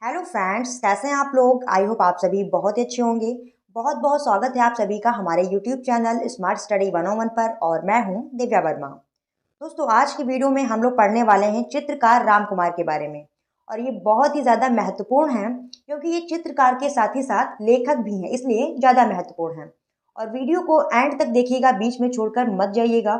Hello friends, कैसे हैं आप लोग। आई होप आप सभी बहुत ही अच्छे होंगे। बहुत बहुत स्वागत है आप सभी का हमारे यूट्यूब चैनल स्मार्ट स्टडी 101 पर और मैं हूं दिव्या वर्मा। दोस्तों, आज की वीडियो में हम लोग पढ़ने वाले हैं चित्रकार राम कुमार के बारे में। और ये बहुत ही ज़्यादा महत्वपूर्ण है क्योंकि ये चित्रकार के साथ ही साथ लेखक भी हैं, इसलिए ज़्यादा महत्वपूर्ण है। और वीडियो को एंड तक देखिएगा, बीच में छोड़कर मत जाइएगा।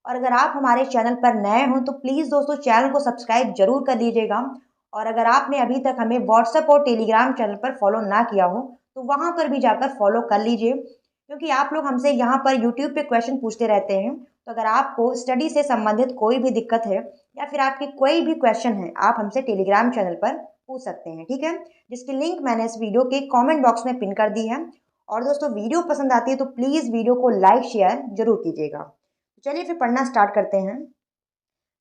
और अगर आप हमारे चैनल पर नए हों तो प्लीज़ दोस्तों चैनल को सब्सक्राइब जरूर कर लीजिएगा। और अगर आपने अभी तक हमें व्हाट्सएप और टेलीग्राम चैनल पर फॉलो ना किया हो तो वहां पर भी जाकर फॉलो कर लीजिए, क्योंकि आप लोग हमसे यहाँ पर यूट्यूब पे क्वेश्चन पूछते रहते हैं। तो अगर आपको स्टडी से संबंधित कोई भी दिक्कत है या फिर आपकी कोई भी क्वेश्चन है, आप हमसे टेलीग्राम चैनल पर पूछ सकते हैं, ठीक है। जिसकी लिंक मैंने इस वीडियो के कमेंट बॉक्स में पिन कर दी है। और दोस्तों, वीडियो पसंद आती है तो प्लीज़ वीडियो को लाइक शेयर जरूर कीजिएगा। चलिए फिर पढ़ना स्टार्ट करते हैं।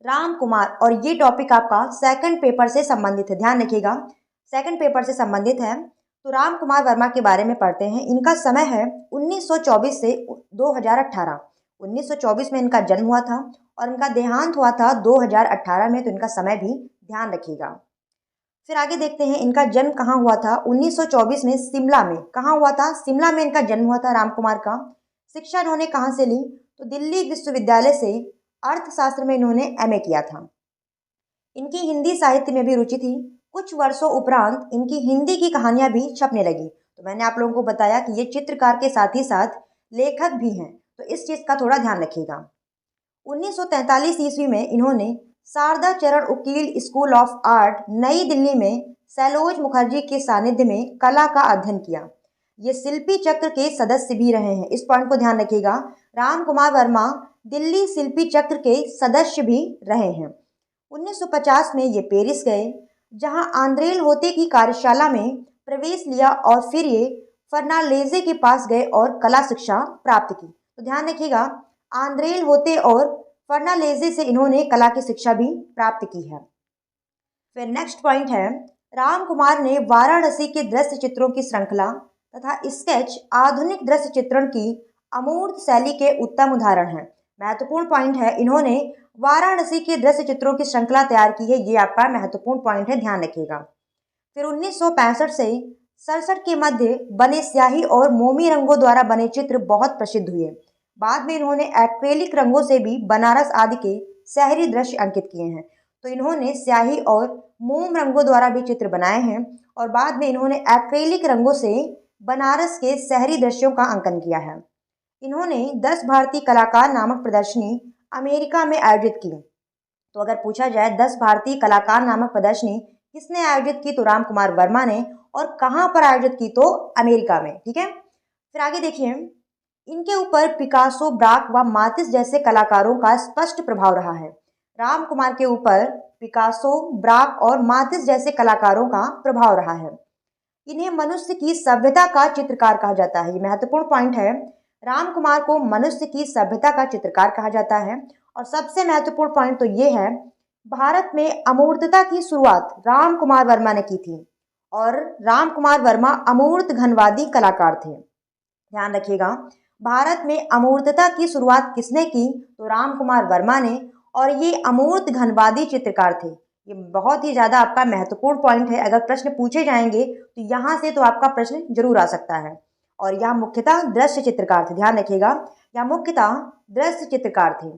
राम कुमार, और ये टॉपिक आपका सेकंड पेपर से संबंधित है, ध्यान रखिएगा, सेकंड पेपर से संबंधित है। तो राम कुमार वर्मा के बारे में पढ़ते हैं। इनका समय है 1924 से 2018। 1924 में इनका जन्म हुआ था और इनका देहांत हुआ था 2018 में, तो इनका समय भी ध्यान रखिएगा। फिर आगे देखते हैं इनका जन्म कहाँ हुआ था। 1924 में शिमला में, कहाँ हुआ था, शिमला में इनका जन्म हुआ था राम कुमार का। शिक्षा इन्होंने कहाँ से ली, तो दिल्ली विश्वविद्यालय से अर्थशास्त्र में इन्होंने एमए किया था। इनकी हिंदी साहित्य में भी रुचि थी। कुछ वर्षों उपरांत इनकी हिंदी की कहानियां भी छपने लगी। तो मैंने आप लोगों को बताया कि ये चित्रकार के साथ ही साथ लेखक भी हैं, तो इस चीज का थोड़ा ध्यान रखिएगा। 1943 ईस्वी में इन्होंने शारदा चरण उकील स्कूल ऑफ आर्ट नई दिल्ली में सैलोज मुखर्जी के सानिध्य में कला का अध्ययन किया। ये शिल्पी चक्र के सदस्य भी रहे हैं, इस पॉइंट को ध्यान रखिएगा। राम कुमार वर्मा दिल्ली शिल्पी चक्र के सदस्य भी रहे हैं। 1950 में ये पेरिस गए, जहां आंद्रेल होते की कार्यशाला में प्रवेश लिया और फिर ये फर्नालेजे के पास गए और कला शिक्षा प्राप्त की। तो ध्यान रखिएगा, आंद्रेल होते और फर्नालेजे से इन्होंने कला की शिक्षा भी प्राप्त की है। फिर नेक्स्ट पॉइंट है, राम कुमार ने वाराणसी के दृश्य चित्रों की श्रृंखला तथा स्केच आधुनिक दृश्य चित्रण की अमूर्त शैली के उत्तम उदाहरण हैं। महत्वपूर्ण पॉइंट है, इन्होंने वाराणसी के दृश्य चित्रों की श्रृंखला तैयार की है, ये आपका महत्वपूर्ण पॉइंट है, ध्यान रखिएगा। फिर 1965 से 67 के मध्य बने स्याही और मोमी रंगों द्वारा बने चित्र बहुत प्रसिद्ध हुए। बाद में इन्होंने एक्रेलिक रंगों से भी बनारस आदि के शहरी दृश्य अंकित किए हैं। तो इन्होंने स्याही और मोम रंगों द्वारा भी चित्र बनाए हैं और बाद में इन्होंने एक्रेलिक रंगों से बनारस के शहरी दृश्यों का अंकन किया है। इन्होंने 10 भारतीय कलाकार नामक प्रदर्शनी अमेरिका में आयोजित की। तो अगर पूछा जाए 10 भारतीय कलाकार नामक प्रदर्शनी किसने आयोजित की, तो राम कुमार वर्मा ने। और कहाँ पर आयोजित की, तो अमेरिका में, ठीक है। फिर आगे देखिए, इनके ऊपर पिकासो, ब्राक व मातिस जैसे कलाकारों का स्पष्ट प्रभाव रहा है। राम कुमार के ऊपर पिकासो, ब्राक और मातिस जैसे कलाकारों का प्रभाव रहा है। इन्हें मनुष्य की सभ्यता का चित्रकार कहा जाता है, ये महत्वपूर्ण पॉइंट है। राम कुमार को मनुष्य की सभ्यता का चित्रकार कहा जाता है। और सबसे महत्वपूर्ण पॉइंट तो ये है, भारत में अमूर्तता की शुरुआत राम कुमार वर्मा ने की थी। और राम कुमार वर्मा अमूर्त घनवादी कलाकार थे, ध्यान रखिएगा। भारत में अमूर्तता की शुरुआत किसने की, तो राम कुमार वर्मा ने। और ये अमूर्त घनवादी चित्रकार थे। ये बहुत ही ज्यादा आपका महत्वपूर्ण पॉइंट है, अगर प्रश्न पूछे जाएंगे तो यहाँ से तो आपका प्रश्न जरूर आ सकता है। और यह मुख्यतः दृश्य चित्रकार थे, ध्यान रखिएगा, यह मुख्यतः दृश्य चित्रकार थे।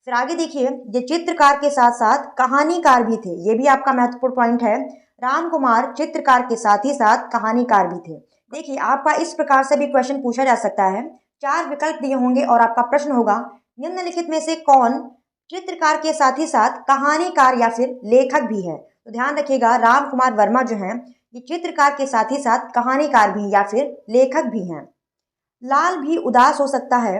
फिर आगे देखिए, ये चित्रकार के साथ साथ कहानीकार भी थे, ये भी आपका महत्वपूर्ण पॉइंट है। राम कुमार चित्रकार के साथ ही साथ कहानीकार भी थे। देखिए, आपका इस प्रकार से भी क्वेश्चन पूछा जा सकता है। 4 विकल्प दिए होंगे और आपका प्रश्न होगा, निम्नलिखित में से कौन चित्रकार के साथ ही साथ कहानीकार या फिर लेखक भी है। तो ध्यान रखिएगा, राम कुमार वर्मा जो हैं ये चित्रकार के साथ ही साथ कहानीकार भी या फिर लेखक भी हैं। लाल भी उदास हो सकता है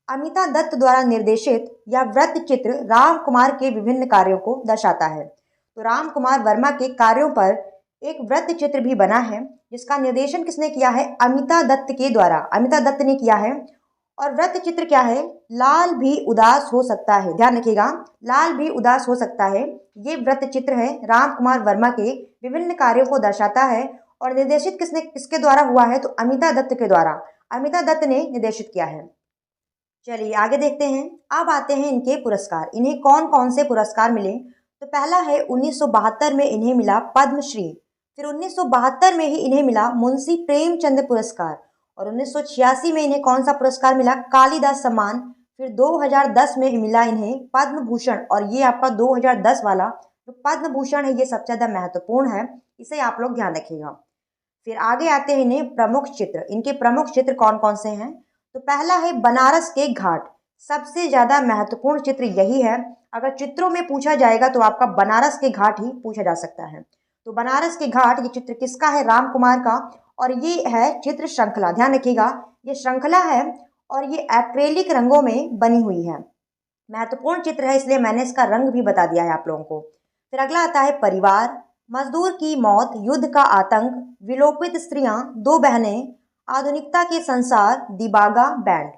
अमिता दत्त द्वारा निर्देशित यह वृत्त चित्र राम कुमार के विभिन्न कार्यों को दर्शाता है। तो राम कुमार वर्मा के कार्यों पर एक वृत्त चित्र भी बना है, जिसका निर्देशन किसने किया है, अमिता दत्त के द्वारा, अमिता दत्त ने किया है। और वृत्त चित्र क्या है, लाल भी उदास हो सकता है, ध्यान रखिएगा, लाल भी उदास हो सकता है। ये वृत्त चित्र है, राम कुमार वर्मा के विभिन्न कार्यों को दर्शाता है। और निर्देशित किसके द्वारा हुआ है, तो अमिता दत्त के द्वारा, अमिता दत्त ने निर्देशित किया है। चलिए आगे देखते हैं। अब आते हैं इनके पुरस्कार, इन्हें कौन कौन से पुरस्कार मिले। तो पहला है 1972 में इन्हें मिला पद्मश्री। फिर 1972 में ही इन्हें मिला मुंशी प्रेमचंद पुरस्कार और 1986 में इन्हें कौन सा पुरस्कार मिला? कालिदास सम्मान। फिर 2010 में मिला इन्हें पद्म भूषण और ये आपका 2010 वाला जो पद्म भूषण है ये सबसे ज्यादा महत्वपूर्ण है, इसे आप लोग ध्यान रखिएगा। फिर आगे आते हैं इन्हें प्रमुख चित्र। इनके प्रमुख चित्र कौन कौन से हैं? तो पहला है बनारस के घाट, सबसे ज्यादा महत्वपूर्ण चित्र यही है। अगर चित्रों में पूछा जाएगा तो आपका बनारस के घाट ही पूछा जा सकता है। तो बनारस के घाट ये चित्र किसका है? राम कुमार का। और ये है चित्र श्रृंखला, ध्यान रखिएगा ये श्रृंखला है और ये एक्रेलिक रंगों में बनी हुई है। महत्वपूर्ण चित्र है इसलिए मैंने इसका रंग भी बता दिया है आप लोगों को। फिर अगला आता है परिवार, मजदूर की मौत, युद्ध का आतंक, विलोपित स्त्रियां, दो बहनें, आधुनिकता के संसार, दिबागा बैंड।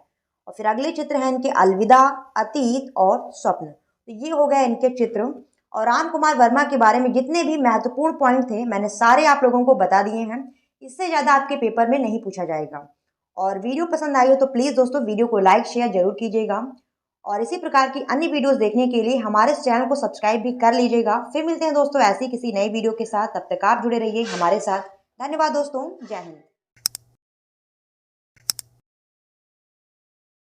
और फिर अगले चित्र हैं इनके अलविदा, अतीत और स्वप्न। तो ये हो गए इनके चित्र। और राम कुमार वर्मा के बारे में जितने भी महत्वपूर्ण पॉइंट थे मैंने सारे आप लोगों को बता दिए हैं। इससे ज़्यादा आपके पेपर में नहीं पूछा जाएगा। और वीडियो पसंद आई हो तो प्लीज़ दोस्तों वीडियो को लाइक शेयर जरूर कीजिएगा और इसी प्रकार की अन्य वीडियोस देखने के लिए हमारे इस चैनल को सब्सक्राइब भी कर लीजिएगा। फिर मिलते हैं दोस्तों ऐसी किसी नई वीडियो के साथ, तब तक आप जुड़े रहिए हमारे साथ। धन्यवाद दोस्तों, जय हिंद।